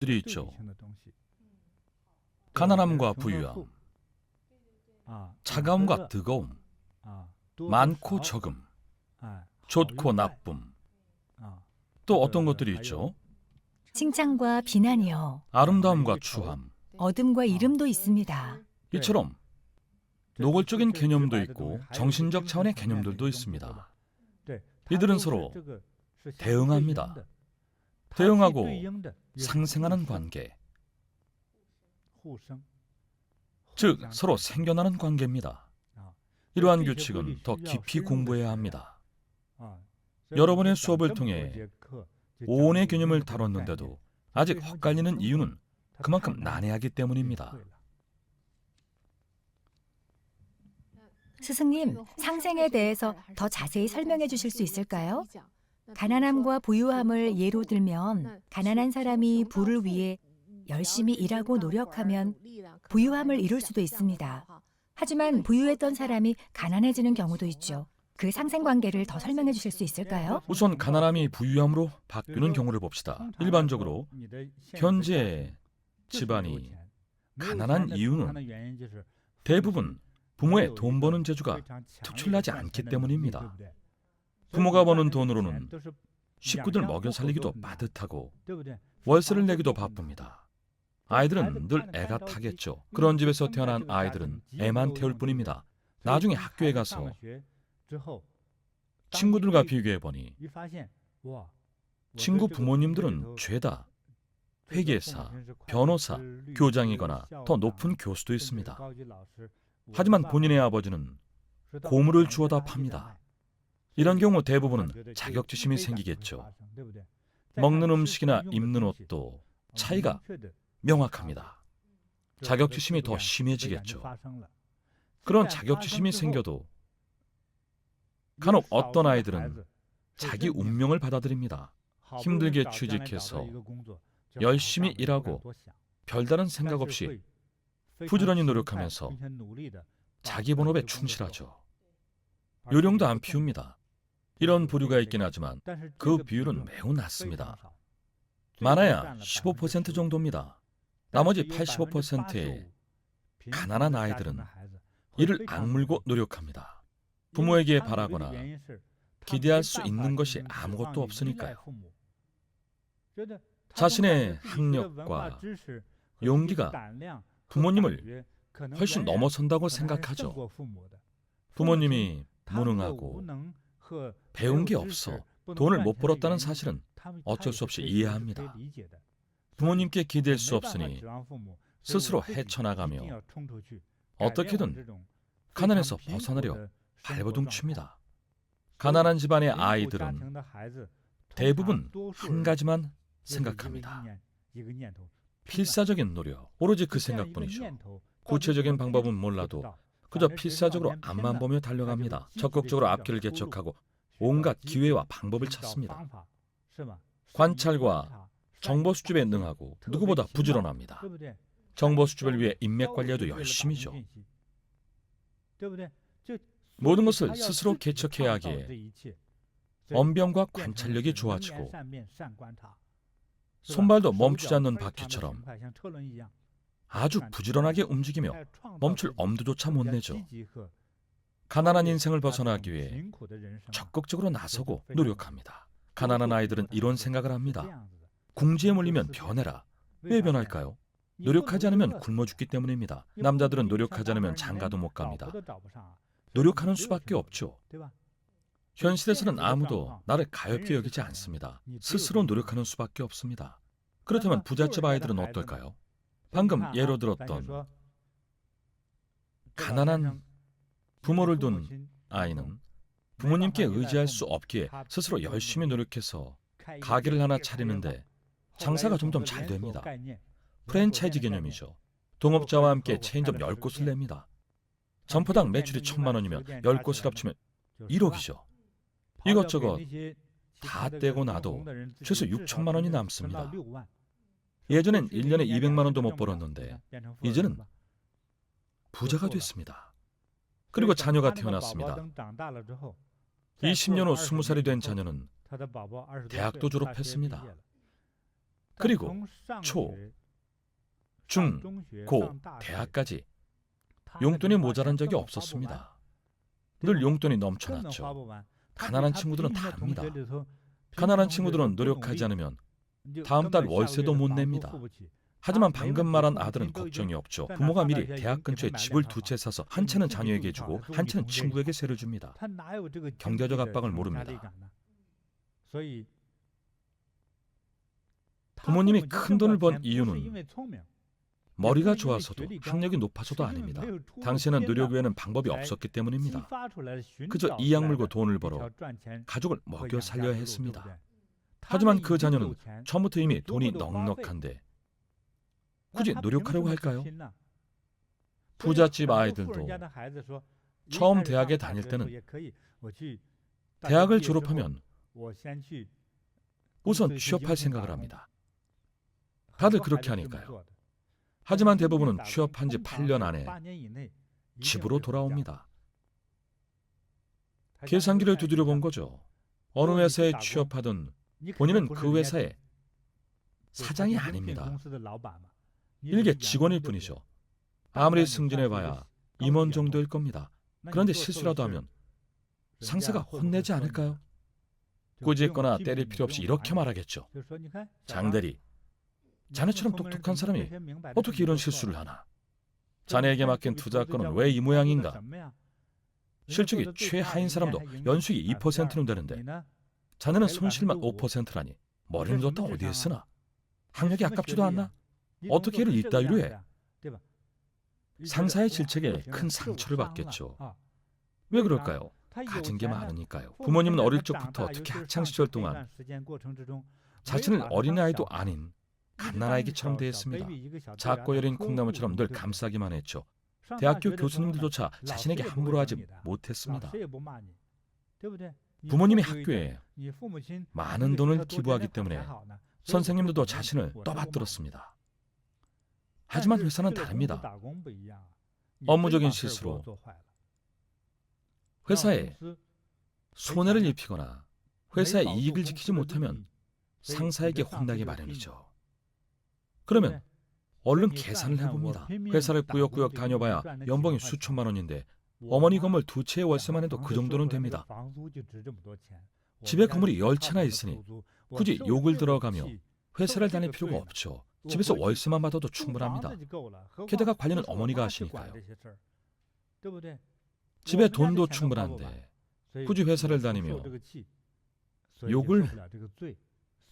것들이 있죠. 가난함과 부유함, 차가움과 뜨거움, 많고 적음, 좋고 나쁨. 또 어떤 것들이 있죠? 칭찬과 비난이요. 아름다움과 추함. 어둠과 이름도 있습니다. 이처럼 노골적인 개념도 있고 정신적 차원의 개념들도 있습니다. 이들은 서로 대응합니다. 대응하고 상생하는 관계, 즉 서로 생겨나는 관계입니다. 이러한 규칙은 더 깊이 공부해야 합니다. 여러분의 수업을 통해 오온의 개념을 다뤘는데도 아직 헛갈리는 이유는 그만큼 난해하기 때문입니다. 스승님, 상생에 대해서 더 자세히 설명해 주실 수 있을까요? 가난함과 부유함을 예로 들면 가난한 사람이 부를 위해 열심히 일하고 노력하면 부유함을 이룰 수도 있습니다. 하지만 부유했던 사람이 가난해지는 경우도 있죠. 그 상생관계를 더 설명해 주실 수 있을까요? 우선 가난함이 부유함으로 바뀌는 경우를 봅시다. 일반적으로 현재 집안이 가난한 이유는 대부분 부모의 돈 버는 재주가 특출나지 않기 때문입니다. 부모가 버는 돈으로는 식구들 먹여 살리기도 빠듯하고 월세를 내기도 바쁩니다. 아이들은 늘 애가 타겠죠. 그런 집에서 태어난 아이들은 애만 태울 뿐입니다. 나중에 학교에 가서 친구들과 비교해보니 친구 부모님들은 죄다 회계사, 변호사, 교장이거나 더 높은 교수도 있습니다. 하지만 본인의 아버지는 고물을 주워다 팝니다. 이런 경우 대부분은 자격지심이 생기겠죠. 먹는 음식이나 입는 옷도 차이가 명확합니다. 자격지심이 더 심해지겠죠. 그런 자격지심이 생겨도 간혹 어떤 아이들은 자기 운명을 받아들입니다. 힘들게 취직해서 열심히 일하고 별다른 생각 없이 부지런히 노력하면서 자기 본업에 충실하죠. 요령도 안 피웁니다. 이런 부류가 있긴 하지만 그 비율은 매우 낮습니다. 많아야 15% 정도입니다. 나머지 85%의 가난한 아이들은 이를 악물고 노력합니다. 부모에게 바라거나 기대할 수 있는 것이 아무것도 없으니까요. 자신의 학력과 용기가 부모님을 훨씬 넘어선다고 생각하죠. 부모님이 무능하고 배운 게 없어 돈을 못 벌었다는 사실은 어쩔 수 없이 이해합니다. 부모님께 기댈 수 없으니 스스로 헤쳐나가며 어떻게든 가난에서 벗어나려 발버둥 칩니다. 가난한 집안의 아이들은 대부분 한 가지만 생각합니다. 필사적인 노력, 오로지 그 생각뿐이죠. 구체적인 방법은 몰라도 그저 필사적으로 앞만 보며 달려갑니다. 적극적으로 앞길을 개척하고 온갖 기회와 방법을 찾습니다. 관찰과 정보 수집에 능하고 누구보다 부지런합니다. 정보 수집을 위해 인맥 관리에도 열심히죠. 모든 것을 스스로 개척해야 하기에 언변과 관찰력이 좋아지고 손발도 멈추지 않는 바퀴처럼 아주 부지런하게 움직이며 멈출 엄두조차 못 내죠. 가난한 인생을 벗어나기 위해 적극적으로 나서고 노력합니다. 가난한 아이들은 이런 생각을 합니다. 궁지에 몰리면 변해라. 왜 변할까요? 노력하지 않으면 굶어 죽기 때문입니다. 남자들은 노력하지 않으면 장가도 못 갑니다. 노력하는 수밖에 없죠. 현실에서는 아무도 나를 가엾게 여기지 않습니다. 스스로 노력하는 수밖에 없습니다. 그렇다면 부잣집 아이들은 어떨까요? 방금 예로 들었던 가난한 부모를 둔 아이는 부모님께 의지할 수 없기에 스스로 열심히 노력해서 가게를 하나 차리는데 장사가 점점 잘 됩니다. 프랜차이즈 개념이죠. 동업자와 함께 체인점 10곳을 냅니다. 점포당 매출이 1,000만 원이면 10곳을 합치면 1억이죠. 이것저것 다 떼고 나도 최소 6천만 원이 남습니다. 예전엔 1년에 200만 원도 못 벌었는데 이제는 부자가 됐습니다. 그리고 자녀가 태어났습니다. 20년 후 20살이 된 자녀는 대학도 졸업했습니다. 그리고 초, 중, 고, 대학까지 용돈이 모자란 적이 없었습니다. 늘 용돈이 넘쳐났죠. 가난한 친구들은 다릅니다. 가난한 친구들은 노력하지 않으면 다음 달 월세도 못 냅니다. 하지만 방금 말한 아들은 걱정이 없죠. 부모가 미리 대학 근처에 집을 두 채 사서 한 채는 자녀에게 주고 한 채는 친구에게 세를 줍니다. 경제적 압박을 모릅니다. 부모님이 큰 돈을 번 이유는 머리가 좋아서도 학력이 높아서도 아닙니다. 당시에는 노력 외에는 방법이 없었기 때문입니다. 그저 이악 물고 돈을 벌어 가족을 먹여 살려야 했습니다. 하지만 그 자녀는 처음부터 이미 돈이 넉넉한데 굳이 노력하려고 할까요? 부잣집 아이들도 처음 대학에 다닐 때는 대학을 졸업하면 우선 취업할 생각을 합니다. 다들 그렇게 하니까요. 하지만 대부분은 취업한 지 8년 안에 집으로 돌아옵니다. 계산기를 두드려 본 거죠. 어느 회사에 취업하든 본인은 그 회사의 사장이 아닙니다. 일개 직원일 뿐이죠. 아무리 승진해봐야 임원 정도일 겁니다. 그런데 실수라도 하면 상사가 혼내지 않을까요? 꾸짖거나 때릴 필요 없이 이렇게 말하겠죠. 장대리, 자네처럼 똑똑한 사람이 어떻게 이런 실수를 하나? 자네에게 맡긴 투자건은 왜 이 모양인가? 실적이 최하인 사람도 연수익이 2%는 되는데 자네는 손실만 5%라니 머리를 뒀다 어디에 쓰나? 학력이 아깝지도 않나? 어떻게 일을 이따위로 해? 상사의 질책에 큰 상처를 받겠죠. 왜 그럴까요? 가진 게 많으니까요. 부모님은 어릴 적부터 특히 학창시절 동안 자신을 어린아이도 아닌 갓난아이기처럼 대했습니다. 작고 여린 콩나물처럼 늘 감싸기만 했죠. 대학교 교수님들조차 자신에게 함부로 하지 못했습니다. 부모님이 학교에 많은 돈을 기부하기 때문에 선생님들도 자신을 떠받들었습니다. 하지만 회사는 다릅니다. 업무적인 실수로 회사에 손해를 입히거나 회사의 이익을 지키지 못하면 상사에게 혼나기 마련이죠. 그러면 얼른 계산을 해봅니다. 회사를 꾸역꾸역 다녀봐야 연봉이 수천만 원인데 어머니 건물 2채의 월세만 해도 그 정도는 됩니다. 집에 건물이 10채나 있으니 굳이 욕을 들어가며 회사를 다닐 필요가 없죠. 집에서 월세만 받아도 충분합니다. 게다가 관리는 어머니가 하시니까요. 집에 돈도 충분한데 굳이 회사를 다니며 욕을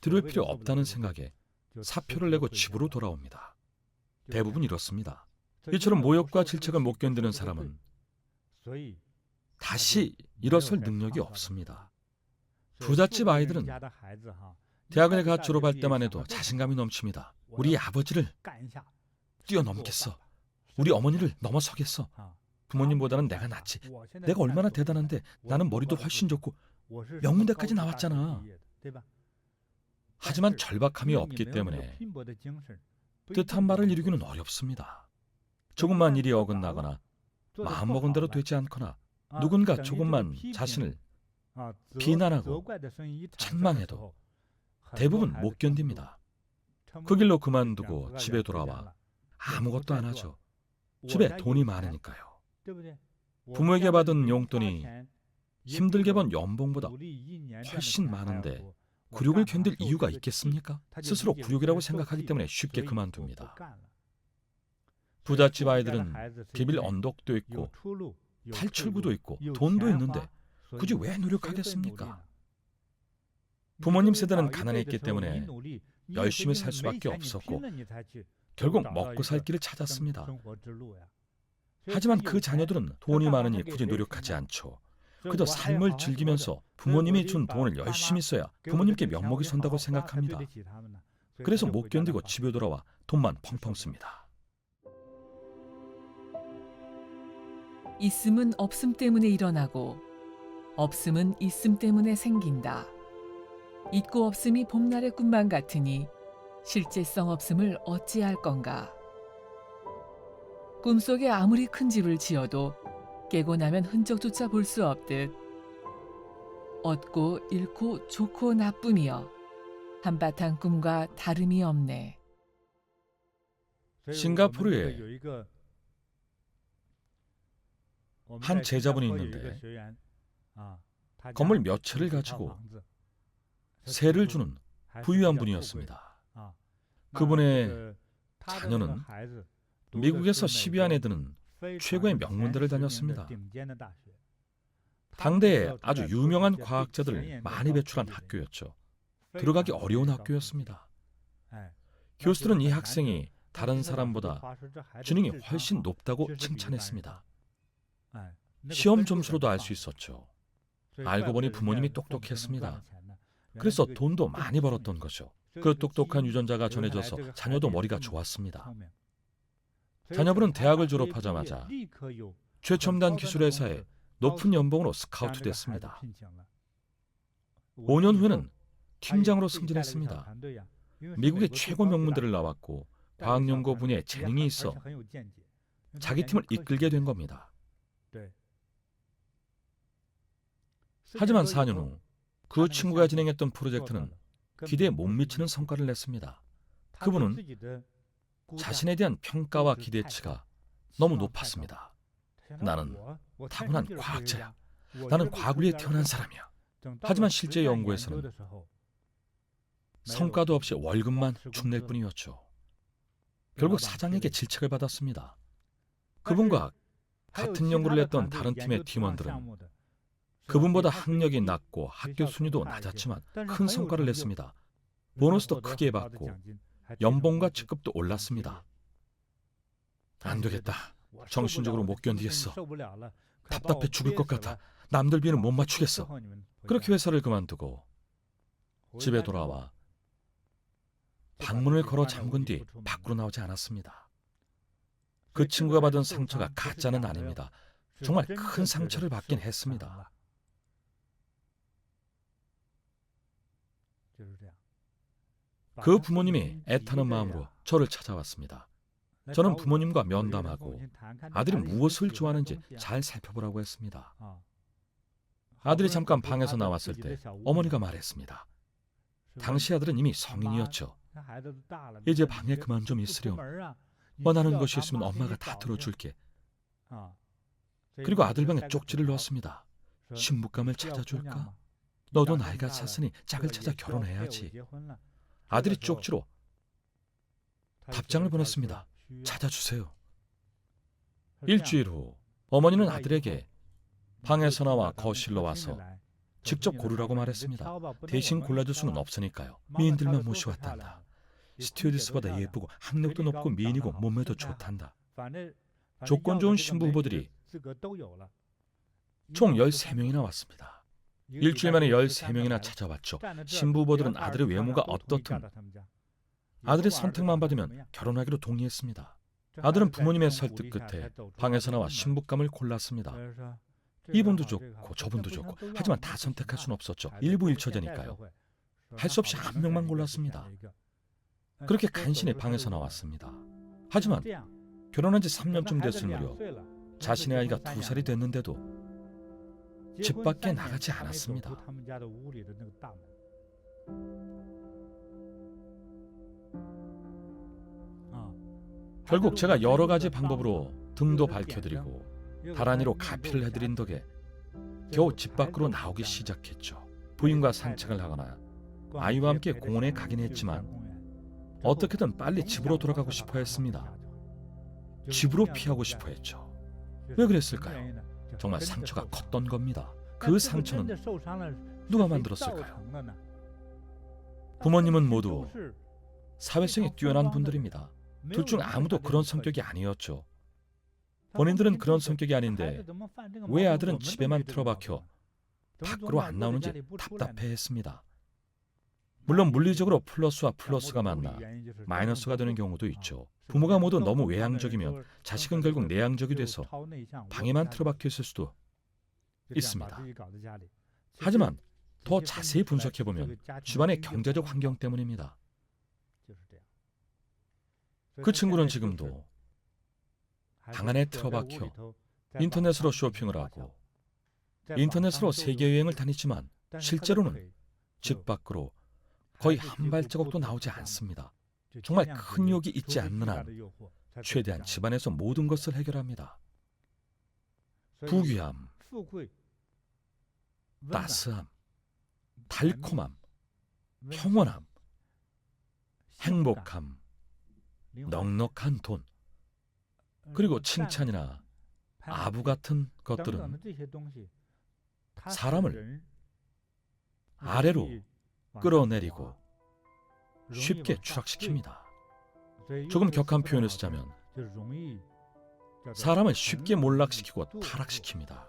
들을 필요 없다는 생각에 사표를 내고 집으로 돌아옵니다. 대부분 이렇습니다. 이처럼 모욕과 질책을 못 견디는 사람은 다시 일어설 능력이 없습니다. 부잣집 아이들은 대학을 갓 졸업할 때만 해도 자신감이 넘칩니다. 우리 아버지를 뛰어넘겠어. 우리 어머니를 넘어서겠어. 부모님보다는 내가 낫지. 내가 얼마나 대단한데 나는 머리도 훨씬 좋고 명문대까지 나왔잖아. 하지만 절박함이 없기 때문에 뜻한 말을 이루기는 어렵습니다. 조금만 일이 어긋나거나 마음먹은 대로 되지 않거나 누군가 조금만 자신을 비난하고 책망해도 대부분 못 견딥니다. 그 길로 그만두고 집에 돌아와 아무것도 안 하죠. 집에 돈이 많으니까요. 부모에게 받은 용돈이 힘들게 번 연봉보다 훨씬 많은데 굴욕을 견딜 이유가 있겠습니까? 스스로 굴욕이라고 생각하기 때문에 쉽게 그만둡니다. 부잣집 아이들은 비빌 언덕도 있고 탈출구도 있고 돈도 있는데 굳이 왜 노력하겠습니까? 부모님 세대는 가난했기 때문에 열심히 살 수밖에 없었고 결국 먹고 살 길을 찾았습니다. 하지만 그 자녀들은 돈이 많으니 굳이 노력하지 않죠. 그저 삶을 즐기면서 부모님이 준 돈을 열심히 써야 부모님께 면목이 선다고 생각합니다. 그래서 못 견디고 집에 돌아와 돈만 펑펑 씁니다. 있음은 없음 때문에 일어나고 없음은 있음 때문에 생긴다. 있고 없음이 봄날의 꿈만 같으니 실제성 없음을 어찌할 건가. 꿈속에 아무리 큰 집을 지어도 깨고 나면 흔적조차 볼 수 없듯 얻고 잃고 좋고 나쁨이여 한바탕 꿈과 다름이 없네. 싱가포르에 한 제자분이 있는데 건물 몇 채를 가지고 세를 주는 부유한 분이었습니다. 그분의 자녀는 미국에서 10위 안에 드는 최고의 명문대를 다녔습니다. 당대에 아주 유명한 과학자들을 많이 배출한 학교였죠. 들어가기 어려운 학교였습니다. 교수들은 이 학생이 다른 사람보다 지능이 훨씬 높다고 칭찬했습니다. 시험 점수로도 알 수 있었죠. 알고 보니 부모님이 똑똑했습니다. 그래서 돈도 많이 벌었던 거죠. 그 똑똑한 유전자가 전해져서 자녀도 머리가 좋았습니다. 자녀분은 대학을 졸업하자마자 최첨단 기술 회사에 높은 연봉으로 스카우트 됐습니다. 5년 후에는 팀장으로 승진했습니다. 미국의 최고 명문대를 나왔고 과학연구 분야에 재능이 있어 자기 팀을 이끌게 된 겁니다. 하지만 4년 후 그 친구가 진행했던 프로젝트는 기대에 못 미치는 성과를 냈습니다. 그분은 자신에 대한 평가와 기대치가 너무 높았습니다. 나는 타고난 과학자야. 나는 과학을 위해 태어난 사람이야. 하지만 실제 연구에서는 성과도 없이 월급만 축낼 뿐이었죠. 결국 사장에게 질책을 받았습니다. 그분과 같은 연구를 했던 다른 팀의 팀원들은 그분보다 학력이 낮고 학교 순위도 낮았지만 큰 성과를 냈습니다. 보너스도 크게 받고 연봉과 직급도 올랐습니다. 안 되겠다. 정신적으로 못 견디겠어. 답답해 죽을 것 같아. 남들 비는 못 맞추겠어. 그렇게 회사를 그만두고 집에 돌아와 방문을 걸어 잠근 뒤 밖으로 나오지 않았습니다. 그 친구가 받은 상처가 가짜는 아닙니다. 정말 큰 상처를 받긴 했습니다. 그 부모님이 애타는 마음으로 저를 찾아왔습니다. 저는 부모님과 면담하고 아들이 무엇을 좋아하는지 잘 살펴보라고 했습니다. 아들이 잠깐 방에서 나왔을 때 어머니가 말했습니다. 당시 아들은 이미 성인이었죠. 이제 방에 그만 좀 있으렴. 원하는 것이 있으면 엄마가 다 들어줄게. 그리고 아들 방에 쪽지를 넣었습니다. 신부감을 찾아줄까? 너도 나이가 찼으니 짝을 찾아 결혼해야지. 아들이 쪽지로 답장을 보냈습니다. 찾아주세요. 일주일 후 어머니는 아들에게 방에서 나와 거실로 와서 직접 고르라고 말했습니다. 대신 골라줄 수는 없으니까요. 미인들만 모셔왔단다. 스튜어디스보다 예쁘고 학력도 높고 미인이고 몸매도 좋단다. 조건 좋은 신부 후보들이 총 13명이나 왔습니다. 일주일 만에 13명이나 찾아왔죠. 신부 후보들은 아들의 외모가 어떻든 아들의 선택만 받으면 결혼하기로 동의했습니다. 아들은 부모님의 설득 끝에 방에서 나와 신부감을 골랐습니다. 이분도 좋고 저분도 좋고 하지만 다 선택할 수는 없었죠. 일부일처제니까요. 할 수 없이 한 명만 골랐습니다. 그렇게 간신히 방에서 나왔습니다. 하지만 결혼한 지 3년쯤 됐을 무렵 자신의 아이가 2살이 됐는데도 집 밖에 나가지 않았습니다. 결국 제가 여러 가지 방법으로 등도 밝혀드리고 다란이로 가피를 해드린 덕에 겨우 집 밖으로 나오기 시작했죠. 부인과 산책을 하거나 아이와 함께 공원에 가긴 했지만 어떻게든 빨리 집으로 돌아가고 싶어 했습니다. 집으로 피하고 싶어 했죠. 왜 그랬을까요? 정말 상처가 컸던 겁니다. 그 상처는 누가 만들었을까요? 부모님은 모두 사회성이 뛰어난 분들입니다. 둘 중 아무도 그런 성격이 아니었죠. 본인들은 그런 성격이 아닌데 왜 아들은 집에만 틀어박혀 밖으로 안 나오는지 답답해했습니다. 물론 물리적으로 플러스와 플러스가 만나 마이너스가 되는 경우도 있죠. 부모가 모두 너무 외향적이면 자식은 결국 내향적이 돼서 방에만 틀어박혀 있을 수도 있습니다. 하지만 더 자세히 분석해보면 집안의 경제적 환경 때문입니다. 그 친구는 지금도 방 안에 틀어박혀 인터넷으로 쇼핑을 하고 인터넷으로 세계여행을 다니지만 실제로는 집 밖으로 거의 한 발자국도 나오지 않습니다. 정말 큰 유혹이 있지 않는 한 최대한 집안에서 모든 것을 해결합니다. 부귀함, 따스함, 달콤함, 평온함, 행복함, 넉넉한 돈, 그리고 칭찬이나 아부 같은 것들은 사람을 아래로 끌어내리고 쉽게 추락시킵니다. 조금 격한 표현을 쓰자면 사람을 쉽게 몰락시키고 타락시킵니다.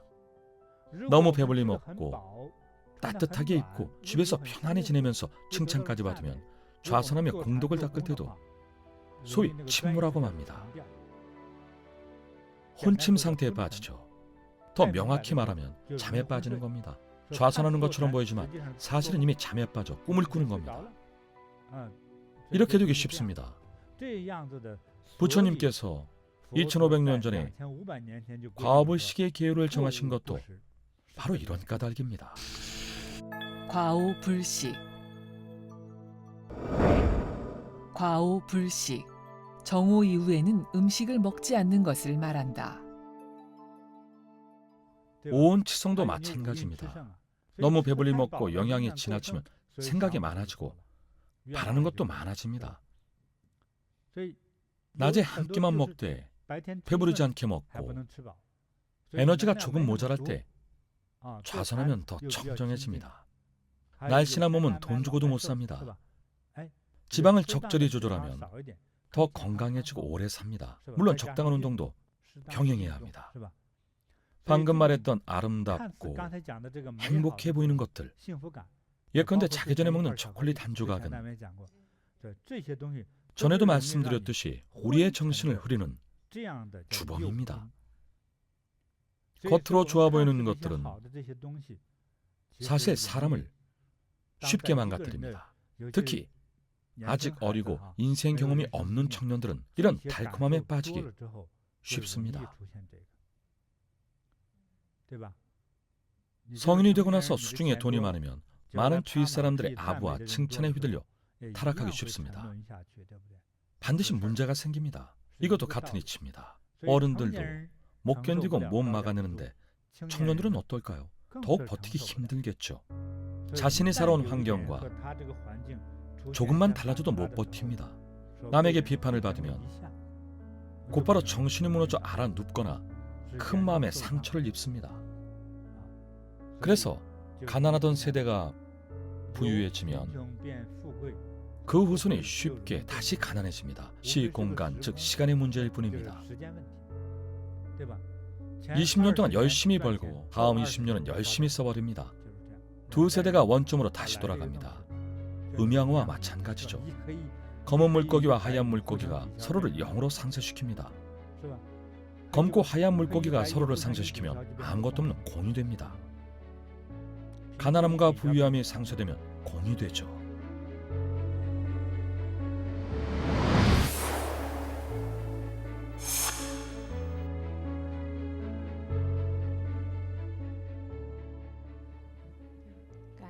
너무 배불리 먹고 따뜻하게 입고 집에서 편안히 지내면서 칭찬까지 받으면 좌선하며 공덕을 닦을 때도 소위 침몰하고 맙니다. 혼침 상태에 빠지죠. 더 명확히 말하면 잠에 빠지는 겁니다. 좌선하는 것처럼 보이지만 사실은 이미 잠에 빠져 꿈을 꾸는 겁니다. 이렇게 되기 쉽습니다. 부처님께서 2500년 전에 과오불식의 계율을 정하신 것도 바로 이런 까닭입니다. 과오불식. 과오불식. 정오 이후에는 음식을 먹지 않는 것을 말한다. 오온치성도 마찬가지입니다. 너무 배불리 먹고 영양이 지나치면 생각이 많아지고 바라는 것도 많아집니다. 낮에 한 끼만 먹되 배부르지 않게 먹고 에너지가 조금 모자랄 때 좌선하면 더 청정해집니다. 날씬한 몸은 돈 주고도 못 삽니다. 지방을 적절히 조절하면 더 건강해지고 오래 삽니다. 물론 적당한 운동도 병행해야 합니다. 방금 말했던 아름답고 행복해 보이는 것들, 예컨대 자기 전에 먹는 초콜릿 한 조각은 전에도 말씀드렸듯이 우리의 정신을 흐리는 주범입니다. 겉으로 좋아 보이는 것들은 사실 사람을 쉽게 망가뜨립니다. 특히 아직 어리고 인생 경험이 없는 청년들은 이런 달콤함에 빠지기 쉽습니다. 성인이 되고 나서 수중에 돈이 많으면 많은 주위 사람들의 아부와 칭찬에 휘둘려 타락하기 쉽습니다. 반드시 문제가 생깁니다. 이것도 같은 이치입니다. 어른들도 못 견디고 못 막아내는데 청년들은 어떨까요? 더욱 버티기 힘들겠죠. 자신이 살아온 환경과 조금만 달라져도 못 버팁니다. 남에게 비판을 받으면 곧바로 정신이 무너져 알아 눕거나 큰 마음에 상처를 입습니다. 그래서 가난하던 세대가 부유해지면 그 후손이 쉽게 다시 가난해집니다. 시공간, 즉 시간의 문제일 뿐입니다. 20년 동안 열심히 벌고 다음 20년은 열심히 써버립니다. 두 세대가 원점으로 다시 돌아갑니다. 음양어와 마찬가지죠. 검은 물고기와 하얀 물고기가 서로를 0으로 상쇄시킵니다. 검고 하얀 물고기가 서로를 상쇄시키면 아무것도 없는 공이 됩니다. 가난함과 부유함이 상쇄되면 공이 되죠.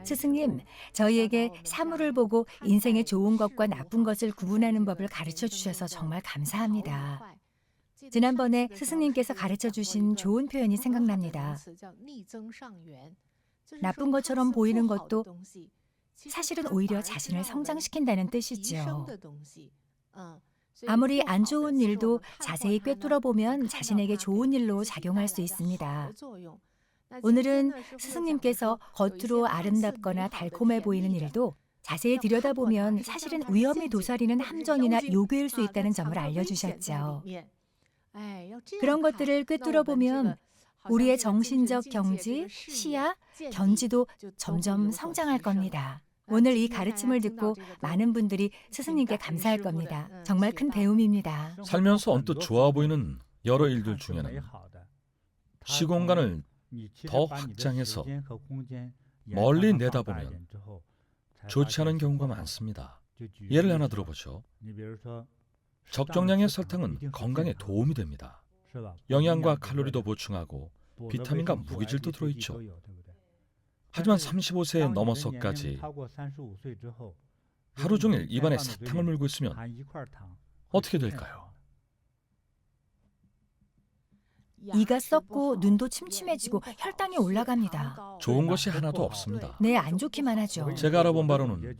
스승님, 저희에게 사물을 보고 인생의 좋은 것과 나쁜 것을 구분하는 법을 가르쳐 주셔서 정말 감사합니다. 지난번에 스승님께서 가르쳐 주신 좋은 표현이 생각납니다. 나쁜 것처럼 보이는 것도 사실은 오히려 자신을 성장시킨다는 뜻이지요. 아무리 안 좋은 일도 자세히 꿰뚫어 보면 자신에게 좋은 일로 작용할 수 있습니다. 오늘은 스승님께서 겉으로 아름답거나 달콤해 보이는 일도 자세히 들여다보면 사실은 위험이 도사리는 함정이나 요괴일 수 있다는 점을 알려주셨죠. 그런 것들을 꿰뚫어 보면 우리의 정신적 경지, 시야, 견지도 점점 성장할 겁니다. 오늘 이 가르침을 듣고 많은 분들이 스승님께 감사할 겁니다. 정말 큰 배움입니다. 살면서 언뜻 좋아 보이는 여러 일들 중에는 시공간을 더 확장해서 멀리 내다보면 좋지 않은 경우가 많습니다. 예를 하나 들어보죠. 적정량의 설탕은 건강에 도움이 됩니다. 영양과 칼로리도 보충하고 비타민과 무기질도 들어있죠. 하지만 35세에 넘어서까지 하루 종일 입안에 사탕을 물고 있으면 어떻게 될까요? 이가 썩고 눈도 침침해지고 혈당이 올라갑니다. 좋은 것이 하나도 없습니다. 네, 안 좋기만 하죠. 제가 알아본 바로는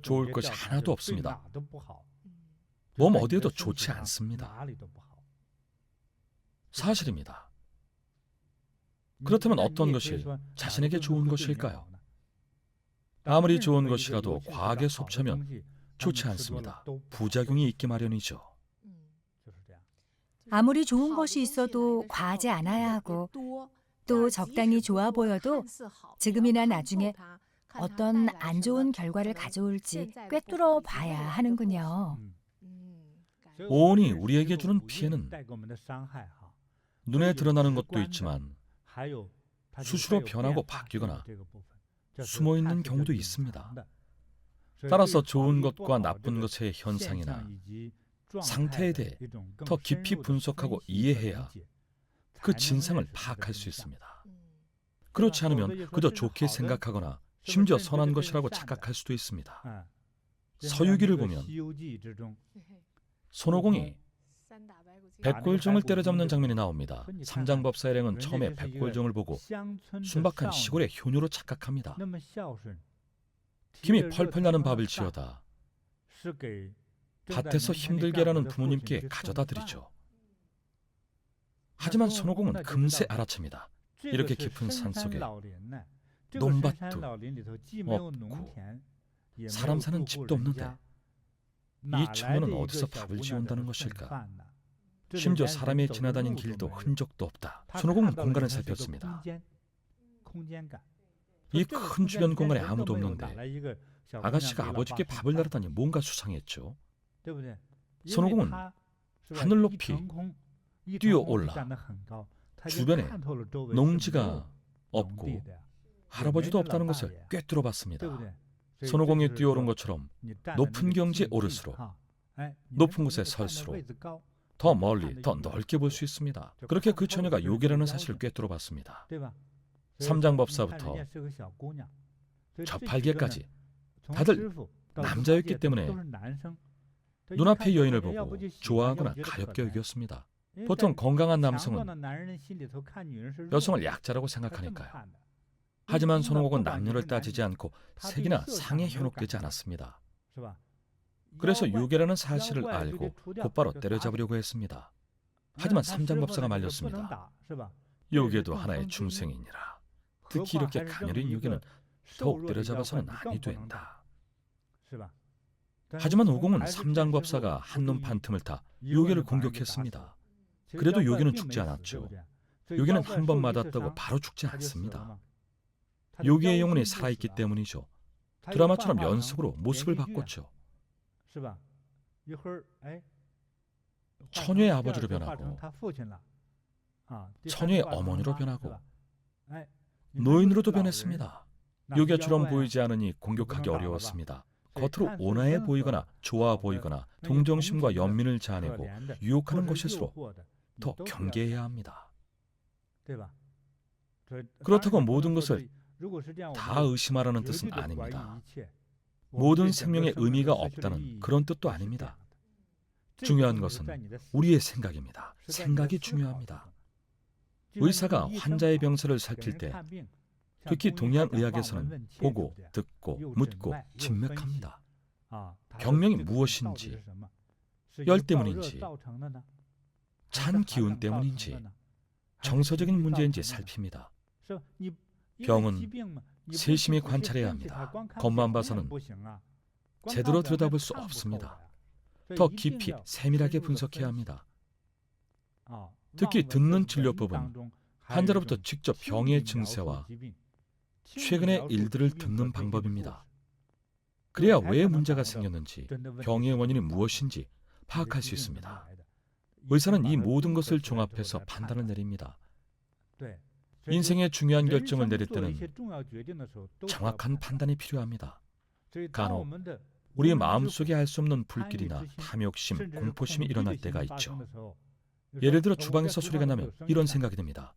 좋을 것이 하나도 없습니다. 몸 어디에도 좋지 않습니다. 사실입니다. 그렇다면 어떤 것이 자신에게 좋은 것일까요? 아무리 좋은 것이라도 과하게 섭취하면 좋지 않습니다. 부작용이 있기 마련이죠. 아무리 좋은 것이 있어도 과하지 않아야 하고 또 적당히 좋아 보여도 지금이나 나중에 어떤 안 좋은 결과를 가져올지 꿰뚫어 봐야 하는군요. 오온이 우리에게 주는 피해는 눈에 드러나는 것도 있지만 수시로 변하고 바뀌거나 숨어있는 경우도 있습니다. 따라서 좋은 것과 나쁜 것의 현상이나 상태에 대해 더 깊이 분석하고 이해해야 그 진상을 파악할 수 있습니다. 그렇지 않으면 그저 좋게 생각하거나 심지어 선한 것이라고 착각할 수도 있습니다. 서유기를 보면 손오공이 백골정을 때려잡는 장면이 나옵니다. 삼장법사 일행은 처음에 백골정을 보고 순박한 시골의 효녀로 착각합니다. 김이 펄펄 나는 밥을 지어다 밭에서 힘들게 일하는 부모님께 가져다 드리죠. 하지만 손오공은 금세 알아챕니다. 이렇게 깊은 산속에 논밭도 없고 사람 사는 집도 없는데 이 처녀는 어디서 밥을 지온다는 것일까? 심지어 사람이 지나다닌 길도 흔적도 없다. 손오공은 공간을 살폈습니다. 이 큰 주변 공간에 아무도 없는데 아가씨가 아버지께 밥을 나르다니 뭔가 수상했죠. 손오공은 하늘 높이 뛰어올라 주변에 농지가 없고 할아버지도 없다는 것을 꿰뚫어 봤습니다. 손오공이 뛰어오른 것처럼 높은 경지에 오를수록 높은 곳에 설수록 더 멀리 더 넓게 볼 수 있습니다. 그렇게 그 처녀가 요괴라는 사실을 꿰뚫어 봤습니다. 삼장법사부터 저팔계까지 다들 남자였기 때문에 눈앞의 여인을 보고 좋아하거나 가엽게 여겼습니다. 보통 건강한 남성은 여성을 약자라고 생각하니까요. 하지만 손오공은 남녀를 따지지 않고 색이나 상에 현혹되지 않았습니다. 그래서 요괴라는 사실을 알고 곧바로 때려잡으려고 했습니다. 하지만 삼장법사가 말렸습니다. 요괴도 하나의 중생이니라. 특히 이렇게 가녀린 요괴는 더욱 때려잡아서는 아니 된다. 하지만 오공은 삼장법사가 한눈 판틈을 타 요괴를 공격했습니다. 그래도 요괴는 죽지 않았죠. 요괴는 한 번 맞았다고 바로 죽지 않습니다. 요괴의 영혼이 살아있기 때문이죠. 드라마처럼 연속으로 모습을 바꿨죠. 처녀의 아버지로 변하고 처녀의 어머니로 변하고 노인으로도 변했습니다. 요괴처럼 보이지 않으니 공격하기 어려웠습니다. 겉으로 온화해 보이거나 좋아 보이거나 동정심과 연민을 자아내고 유혹하는 것일수록 더 경계해야 합니다. 그렇다고 모든 것을 다 의심하라는 뜻은 아닙니다. 모든 생명에 의미가 없다는 그런 뜻도 아닙니다. 중요한 것은 우리의 생각입니다. 생각이 중요합니다. 의사가 환자의 병세를 살필 때 특히 동양의학에서는 보고, 듣고, 묻고 진맥합니다. 병명이 무엇인지, 열 때문인지, 찬 기운 때문인지, 정서적인 문제인지 살핍니다. 병은 세심히 관찰해야 합니다. 겉만 봐서는 제대로 들여다볼 수 없습니다. 더 깊이 세밀하게 분석해야 합니다. 특히 듣는 진료법은 환자로부터 직접 병의 증세와 최근의 일들을 듣는 방법입니다. 그래야 왜 문제가 생겼는지, 병의 원인이 무엇인지 파악할 수 있습니다. 의사는 이 모든 것을 종합해서 판단을 내립니다. 인생의 중요한 결정을 내릴 때는 정확한 판단이 필요합니다. 간혹 우리 마음속에 알 수 없는 불길이나 탐욕심, 공포심이 일어날 때가 있죠. 예를 들어 주방에서 소리가 나면 이런 생각이 듭니다.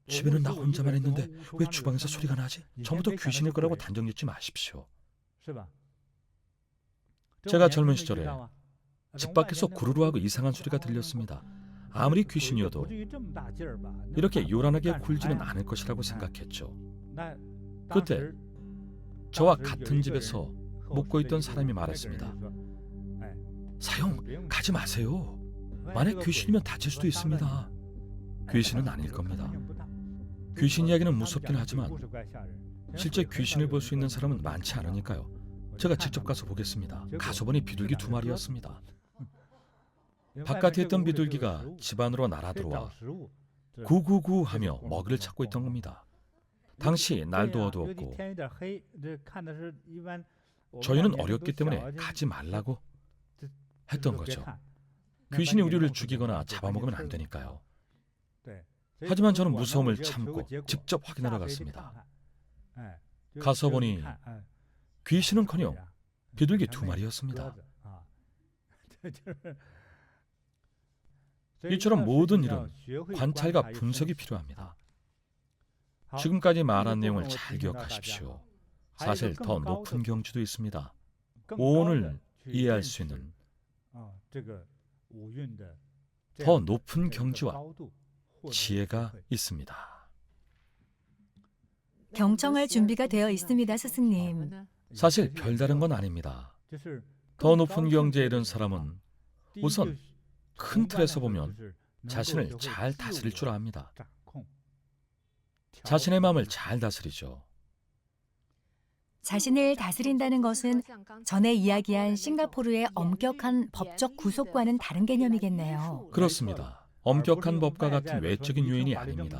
집에는 나 혼자만 있는데 왜 주방에서 소리가 나지? 처음부터 귀신일 거라고 단정 짓지 마십시오. 제가 젊은 시절에 집 밖에서 구르르하고 이상한 소리가 들렸습니다. 아무리 귀신이어도 이렇게 요란하게 굴지는 않을 것이라고 생각했죠. 그때 저와 같은 집에서 묵고 있던 사람이 말했습니다. 사형, 가지 마세요. 만약 귀신이면 다칠 수도 있습니다. 귀신은 아닐 겁니다. 귀신 이야기는 무섭긴 하지만 실제 귀신을 볼 수 있는 사람은 많지 않으니까요. 제가 직접 가서 보겠습니다. 가서 보니 비둘기 2마리였습니다. 바깥에 있던 비둘기가 집 안으로 날아들어와 구구구 하며 먹이를 찾고 있던 겁니다. 당시 날도 어두웠고 저희는 어렸기 때문에 가지 말라고 했던 거죠. 귀신이 우리를 죽이거나 잡아먹으면 안 되니까요. 하지만 저는 무서움을 참고 직접 확인하러 갔습니다. 가서 보니 귀신은커녕 비둘기 2마리였습니다. 이처럼 모든 일은 관찰과 분석이 필요합니다. 지금까지 말한 내용을 잘 기억하십시오. 사실 더 높은 경지도 있습니다. 오온을 이해할 수 있는 더 높은 경지와 지혜가 있습니다. 경청할 준비가 되어 있습니다, 스승님. 사실 별다른 건 아닙니다. 더 높은 경지에 이른 사람은 우선 큰 틀에서 보면 자신을 잘 다스릴 줄 압니다. 자신의 마음을 잘 다스리죠. 자신을 다스린다는 것은 전에 이야기한 싱가포르의 엄격한 법적 구속과는 다른 개념이겠네요. 그렇습니다. 엄격한 법과 같은 외적인 요인이 아닙니다.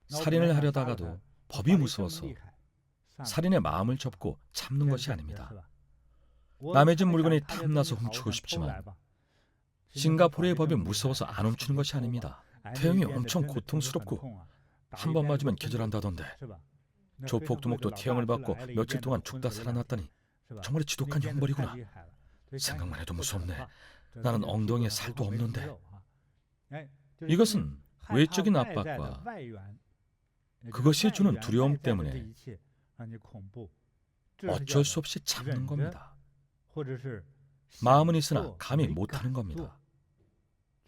살인을 하려다가도 법이 무서워서 살인의 마음을 접고 참는 것이 아닙니다. 남의 집 물건이 탐나서 훔치고 싶지만 싱가포르의 법이 무서워서 안 훔치는 것이 아닙니다. 태형이 엄청 고통스럽고 한 번 맞으면 기절한다던데 조폭두목도 태형을 받고 며칠 동안 죽다 살아났다니 정말 지독한 형벌이구나. 생각만 해도 무섭네. 나는 엉덩이에 살도 없는데. 이것은 외적인 압박과 그것이 주는 두려움 때문에 어쩔 수 없이 참는 겁니다. 마음은 있으나 감히 못하는 겁니다.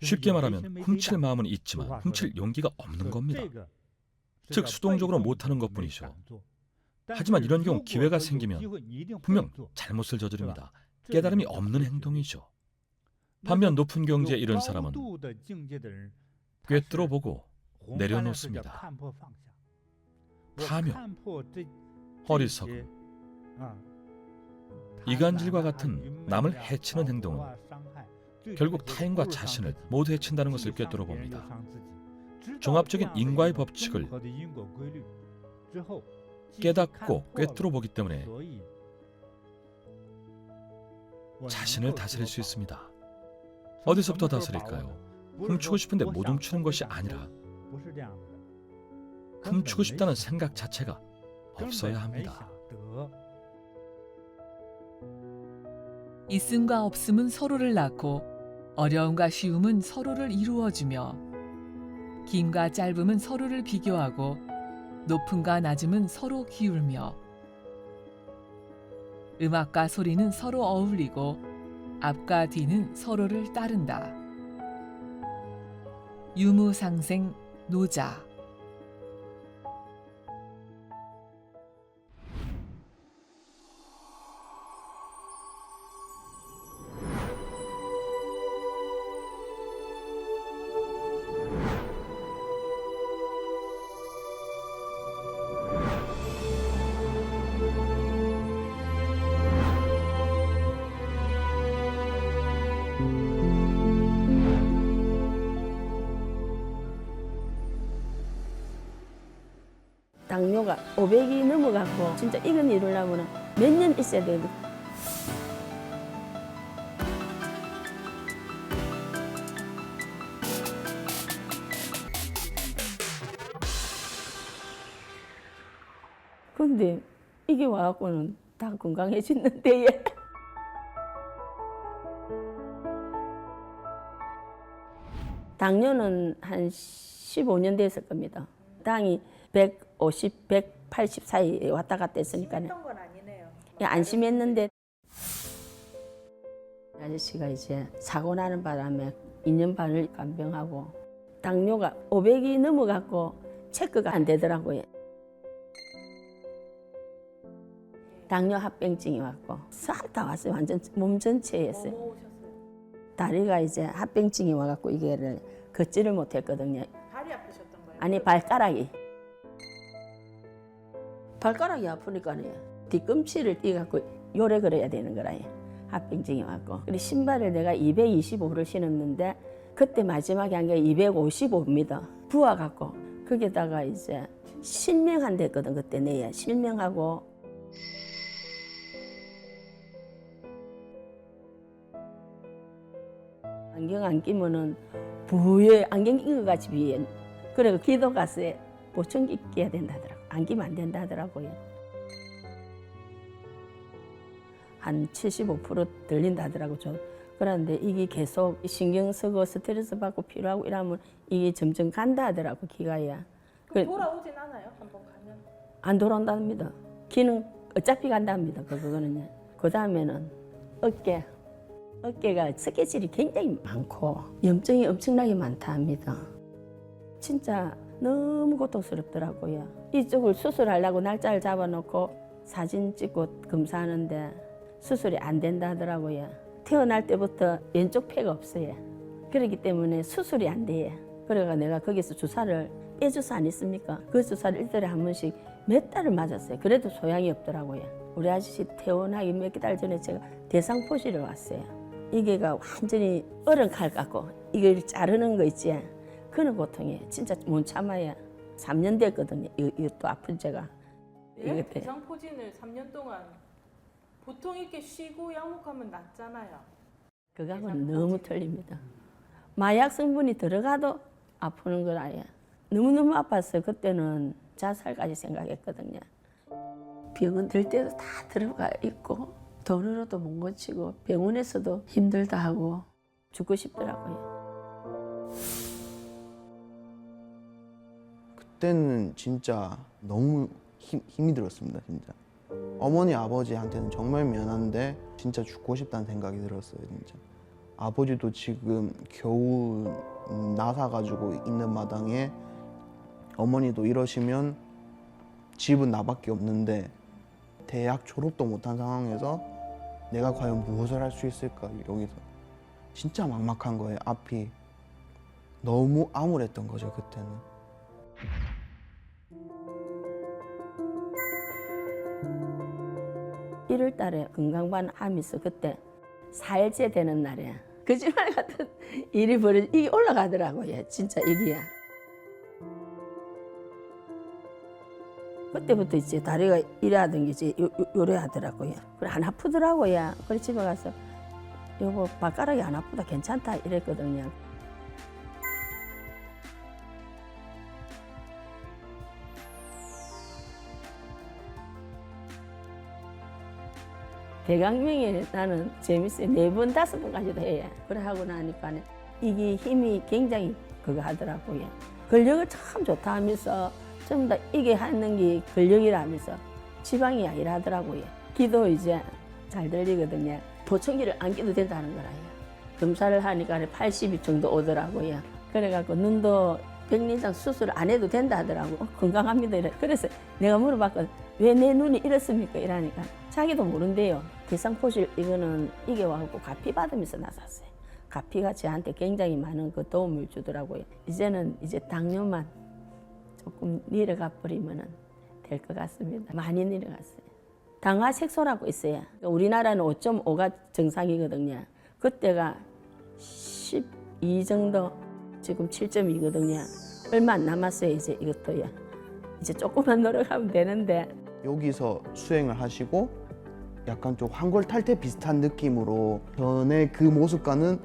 쉽게 말하면 훔칠 마음은 있지만 훔칠 용기가 없는 겁니다. 즉 수동적으로 못하는 것뿐이죠. 하지만 이런 경우 기회가 생기면 분명 잘못을 저지릅니다. 깨달음이 없는 행동이죠. 반면 높은 경지에 이른 사람은 꿰뚫어보고 내려놓습니다. 탐욕, 어리석음, 이간질과 같은 남을 해치는 행동은 결국 타인과 자신을 모두 해친다는 것을 꿰뚫어봅니다. 종합적인 인과의 법칙을 깨닫고 꿰뚫어보기 때문에 자신을 다스릴 수 있습니다. 어디서부터 다스릴까요? 훔치고 싶은데 못 훔치는 것이 아니라 훔치고 싶다는 생각 자체가 없어야 합니다. 있음과 없음은 서로를 낳고 어려움과 쉬움은 서로를 이루어주며 긴과 짧음은 서로를 비교하고 높음과 낮음은 서로 기울며 음악과 소리는 서로 어울리고 앞과 뒤는 서로를 따른다. 유무상생 노자. 당뇨가 500이 넘어가고 진짜 이건 이루려면 몇 년 있어야 되거든. 근데 이게 와갖고는 다 건강해지는데 얘. 당뇨는 한 15년 됐을 겁니다. 당이 150, 180 사이에 왔다 갔다 했으니까요. 건 아니네요. 안심했는데 아저씨가 이제 사고 나는 바람에 2년 반을 간병하고 당뇨가 500이 넘어갔고 체크가 안 되더라고요. 당뇨 합병증이 왔고 싹 다 왔어요. 완전 몸 전체였어요. 다리가 이제 합병증이 와갖고 이게를 걷지를 못했거든요. 발이 아프셨던 거예요? 아니 발가락이 아프니까요. 뒤꿈치를 띄갖고 요래 걸어야 되는 거라요. 합병증이 왔고 그리고 신발을 내가 225를 신었는데 그때 마지막에 한 게 255입니다. 부어갖고 거기다가 이제 실명한 데거든 그때 내야 실명하고 안경 안 끼면은 부에 안경 낀 것 같이 비해. 그래 기도 가서 보청기 끼야 된다더라고. 안 끼면 안 된다더라고요. 한 75% 들린다더라고. 그런데 이게 계속 신경 쓰고 스트레스 받고 필요하고 이러면 이게 점점 간다 하더라고 기가야. 돌아오진 않아요? 한번 가면? 안 돌아온답니다. 기는 어차피 간답니다. 그거는요. 그 다음에는 어깨가 스케줄이 굉장히 많고 염증이 엄청나게 많다 합니다. 진짜 너무 고통스럽더라고요. 이쪽을 수술하려고 날짜를 잡아놓고 사진 찍고 검사하는데 수술이 안 된다 하더라고요. 태어날 때부터 왼쪽 폐가 없어요. 그렇기 때문에 수술이 안 돼요. 그래가 내가 거기서 주사를 빼주사 안 있습니까? 그 주사를 일주일에 한 번씩 몇 달을 맞았어요. 그래도 소양이 없더라고요. 우리 아저씨 퇴원하기 몇 달 전에 제가 대상포시를 왔어요. 이게가 완전히 어른 칼 같고 이걸 자르는 거 있지. 그런 고통이 진짜 못 참아야 3년 됐거든요. 이것도 아픈 제가. 네? 대상포진을 3년 동안 보통 이렇게 쉬고 약목하면 낫잖아요. 그거하고는 너무 틀립니다. 마약 성분이 들어가도 아프는 걸 아예. 너무너무 아팠어요. 그때는 자살까지 생각했거든요. 병원 들 때도 다 들어가 있고 돈으로도 못 고치고 병원에서도 힘들다 하고 죽고 싶더라고요. 그때는 진짜 너무 힘이 들었습니다. 진짜 어머니 아버지한테는 정말 미안한데 진짜 죽고 싶다는 생각이 들었어요. 진짜 아버지도 지금 겨우 나사 가지고 있는 마당에 어머니도 이러시면 집은 나밖에 없는데 대학 졸업도 못한 상황에서 내가 과연 무엇을 할 수 있을까. 여기서 진짜 막막한 거예요. 앞이 너무 암울했던 거죠. 그때는. 1월 달에 건강반 암이 있어. 그때 4일째 되는 날에 거짓말 같은 일이 이게 올라가더라고요. 진짜 이게야. 그때부터 이제 다리가 이래하던 게 이제 요래 하더라고요. 그래 안 아프더라고요. 그래 집에 가서 여보 발가락이 안 아프다 괜찮다 이랬거든요. 대강명에 나는 재밌어요. 4번, 5번까지도 해요. 그래 하고 나니까 이게 힘이 굉장히 그거 하더라고요. 근력을 참 좋다 하면서 전부 다 이게 하는 게 근력이라면서 지방이 아니라 하더라고요. 귀도 이제 잘 들리거든요. 보청기를 안 끼도 된다는 거라요. 검사를 하니까 80이 정도 오더라고요. 그래갖고 눈도 백내장 수술 안 해도 된다 하더라고. 건강합니다. 이래. 그래서 내가 물어봤거든. 왜 내 눈이 이렇습니까? 이러니까 자기도 모른대요. 대상포실 이거는 이게 와갖고 가피 받으면서 나섰어요. 가피가 저한테 굉장히 많은 그 도움을 주더라고요. 이제는 이제 당뇨만 조금 내려가 버리면 될 것 같습니다. 많이 내려갔어요. 당화색소라고 있어요. 우리나라는 5.5가 정상이거든요. 그때가 12 정도, 지금 7.2거든요. 얼마 안 남았어요. 이제 이것도요. 이제 조금만 노력하면 되는데. 여기서 수행을 하시고 약간 좀 환골탈태 비슷한 느낌으로 전에 그 모습과는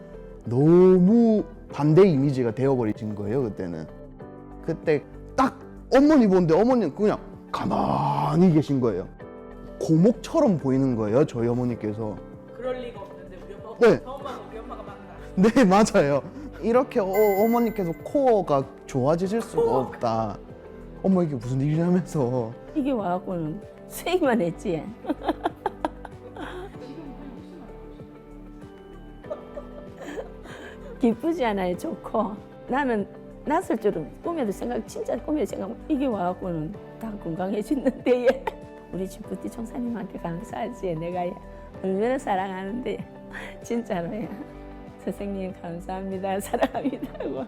너무 반대 이미지가 되어버리신 거예요. 그때는. 그때 딱 어머니 보는데 어머니는 그냥 가만히 계신 거예요. 고목처럼 보이는 거예요. 저희 어머니께서. 그럴 리가 없는데 우리 엄마가 네. 저 엄마는 우리 엄마가 맞나? 네, 맞아요. 이렇게 어머니께서 코어가 좋아지실 수가 없다. 어머 이게 무슨 일이냐면서. 이게 와갖고는 수행만 했지. 기쁘지 않아요. 좋고. 나는 났을 줄은 꿈에도 생각, 진짜 꿈에도 생각, 이게 와갖고는 다 건강해지는데 우리 집부티 총사님한테 감사하지. 내가 얼마나 사랑하는데 진짜로요. 선생님 감사합니다. 사랑합니다 하고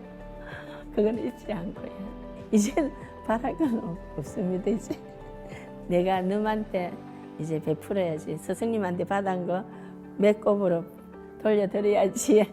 그건 잊지 않고요. 이젠 바랄 건 없습니다. 이제 내가 너한테 이제 베풀어야지. 스승님한테 받은 거 매곱으로 돌려드려야지.